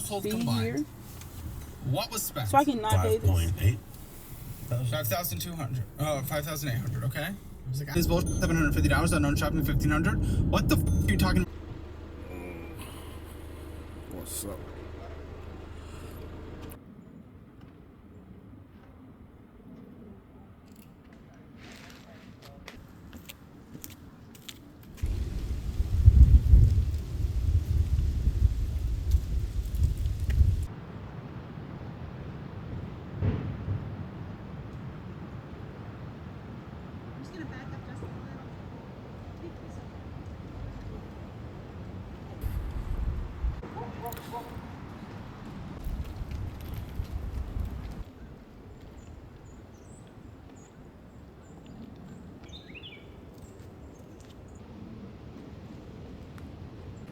households combined. Here. What was spent? So I can not pay this. 5.8. 5,200. Oh, 5,800. Okay. I was like, this boat $750. Unknown shopping $1,500. What the f are you talking about? What's up?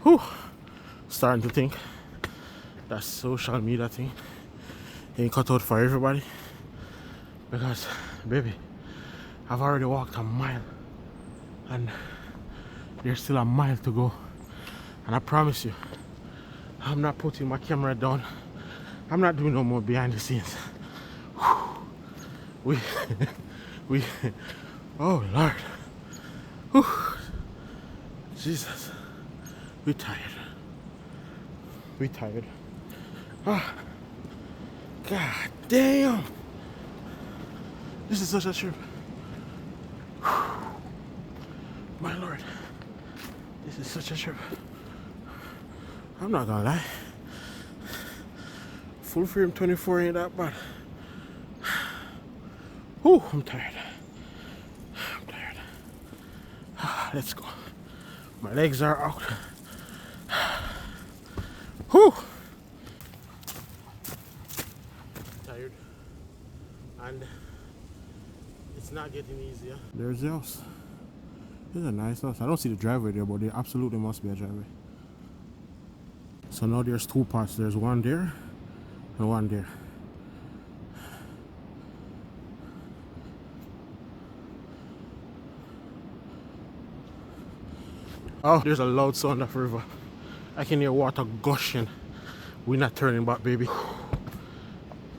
Whew. Starting to think that social media thing ain't cut out for everybody, because baby, I've already walked a mile and there's still a mile to go, and I promise you I'm not putting my camera down. I'm not doing no more behind the scenes. Whew. we oh Lord. Whew. Jesus, we tired. We tired. Ah, God damn. This is such a trip. My Lord. This is such a trip. I'm not gonna lie. Full frame 24 ain't that bad. Whew, I'm tired. I'm tired. Let's go. My legs are out. Whew. Tired. And it's not getting easier. There's the house. It's a nice house. I don't see the driveway there, but there absolutely must be a driveway. So now there's two parts. There's one there and one there. Oh, there's a loud sound of river. I can hear water gushing. We're not turning back, baby.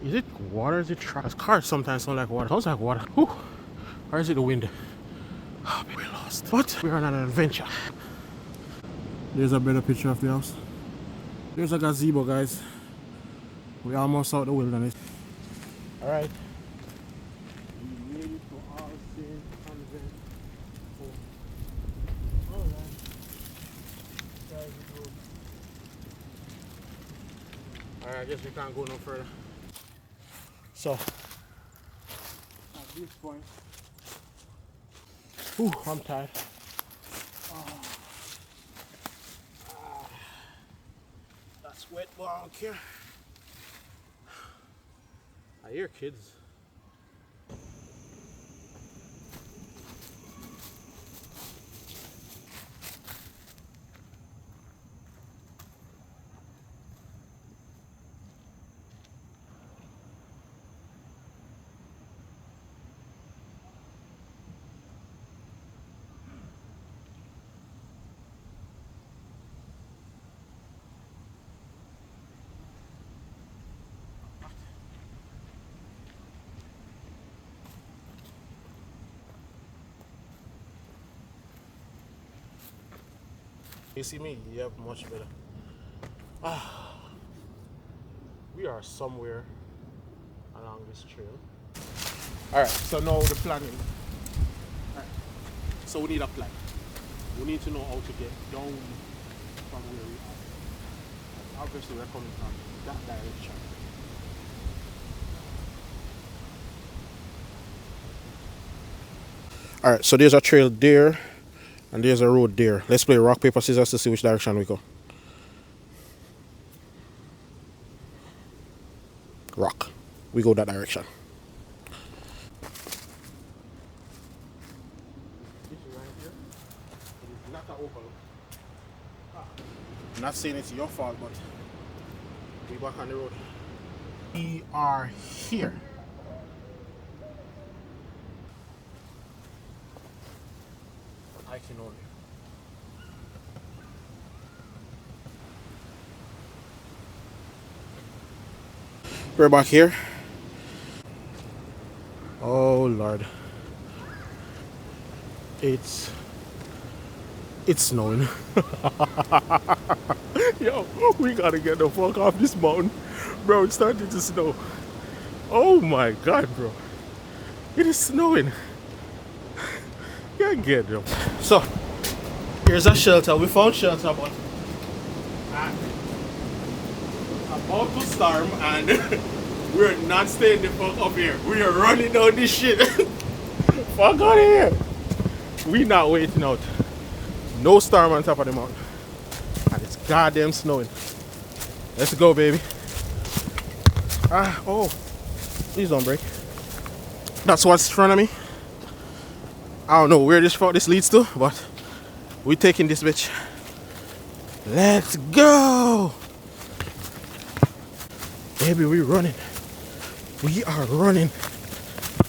Is it water? Is it trash? Cars sometimes sound like water. Sounds like water. Whew. Or is it the wind? Oh, we're lost. But we're on an adventure. There's a better picture of the house. There's a gazebo, guys. We're almost out the wilderness. Alright. We made it to our Saint Convent. Alright. Alright, I guess we can't go no further. So, at this point, whew, I'm tired. That's wet, but I don't care. I hear kids. You see me? You have much better. We are somewhere along this trail. Alright, so now the planning. Alright, so we need a plan. We need to know how to get down from where we are. Obviously we're coming from that direction. Alright, so there's a trail there. And there's a road there. Let's play rock, paper, scissors to see which direction we go. Rock. We go that direction. This is right here. It is not an overlook. I'm not saying it's your fault, but we're back on the road. We are here. I can only. We're back here. Oh Lord. It's snowing. Yo, we gotta get the fuck off this mountain. Bro, it's starting to snow. Oh my God, bro. It is snowing. Can't get them. So, here's a shelter. We found shelter, but about to storm, and we're not staying the fuck up here. We are running down this shit. Fuck out of here. We not waiting out. No storm on top of the mountain. And it's goddamn snowing. Let's go, baby. Oh. Please don't break. That's what's in front of me. I don't know where this leads to, but we're taking this bitch. Let's go. Baby, we're running. We are running.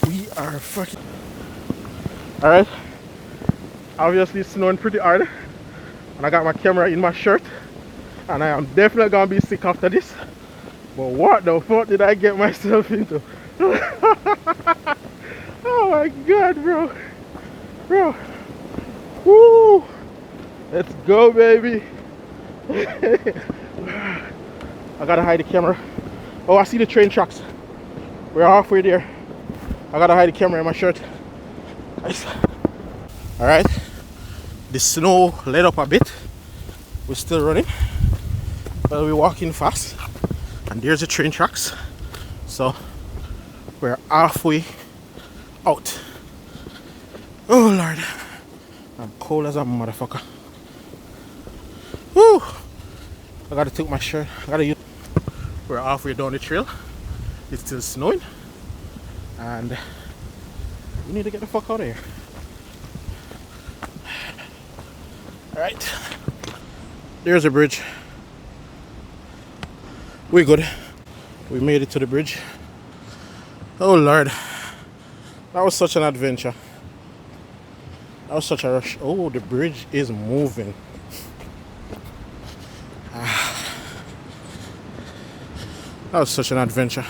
We are fucking... Alright. Obviously it's snowing pretty hard. And I got my camera in my shirt. And I am definitely gonna be sick after this. But what the fuck did I get myself into? Oh my God, bro. Bro. Woo! Let's go, baby. I gotta hide the camera. Oh, I see the train tracks. We're halfway there. I gotta hide the camera in my shirt. Nice. Alright. The snow let up a bit. We're still running. But we're walking fast. And there's the train tracks. So we're halfway out. Oh Lord. I'm cold as a motherfucker. Woo! I gotta take my shirt. We're halfway down the trail. It's still snowing. And we need to get the fuck out of here. Alright. There's a bridge. We're good. We made it to the bridge. Oh Lord. That was such an adventure. That was such a rush. Oh, the bridge is moving. That was such an adventure.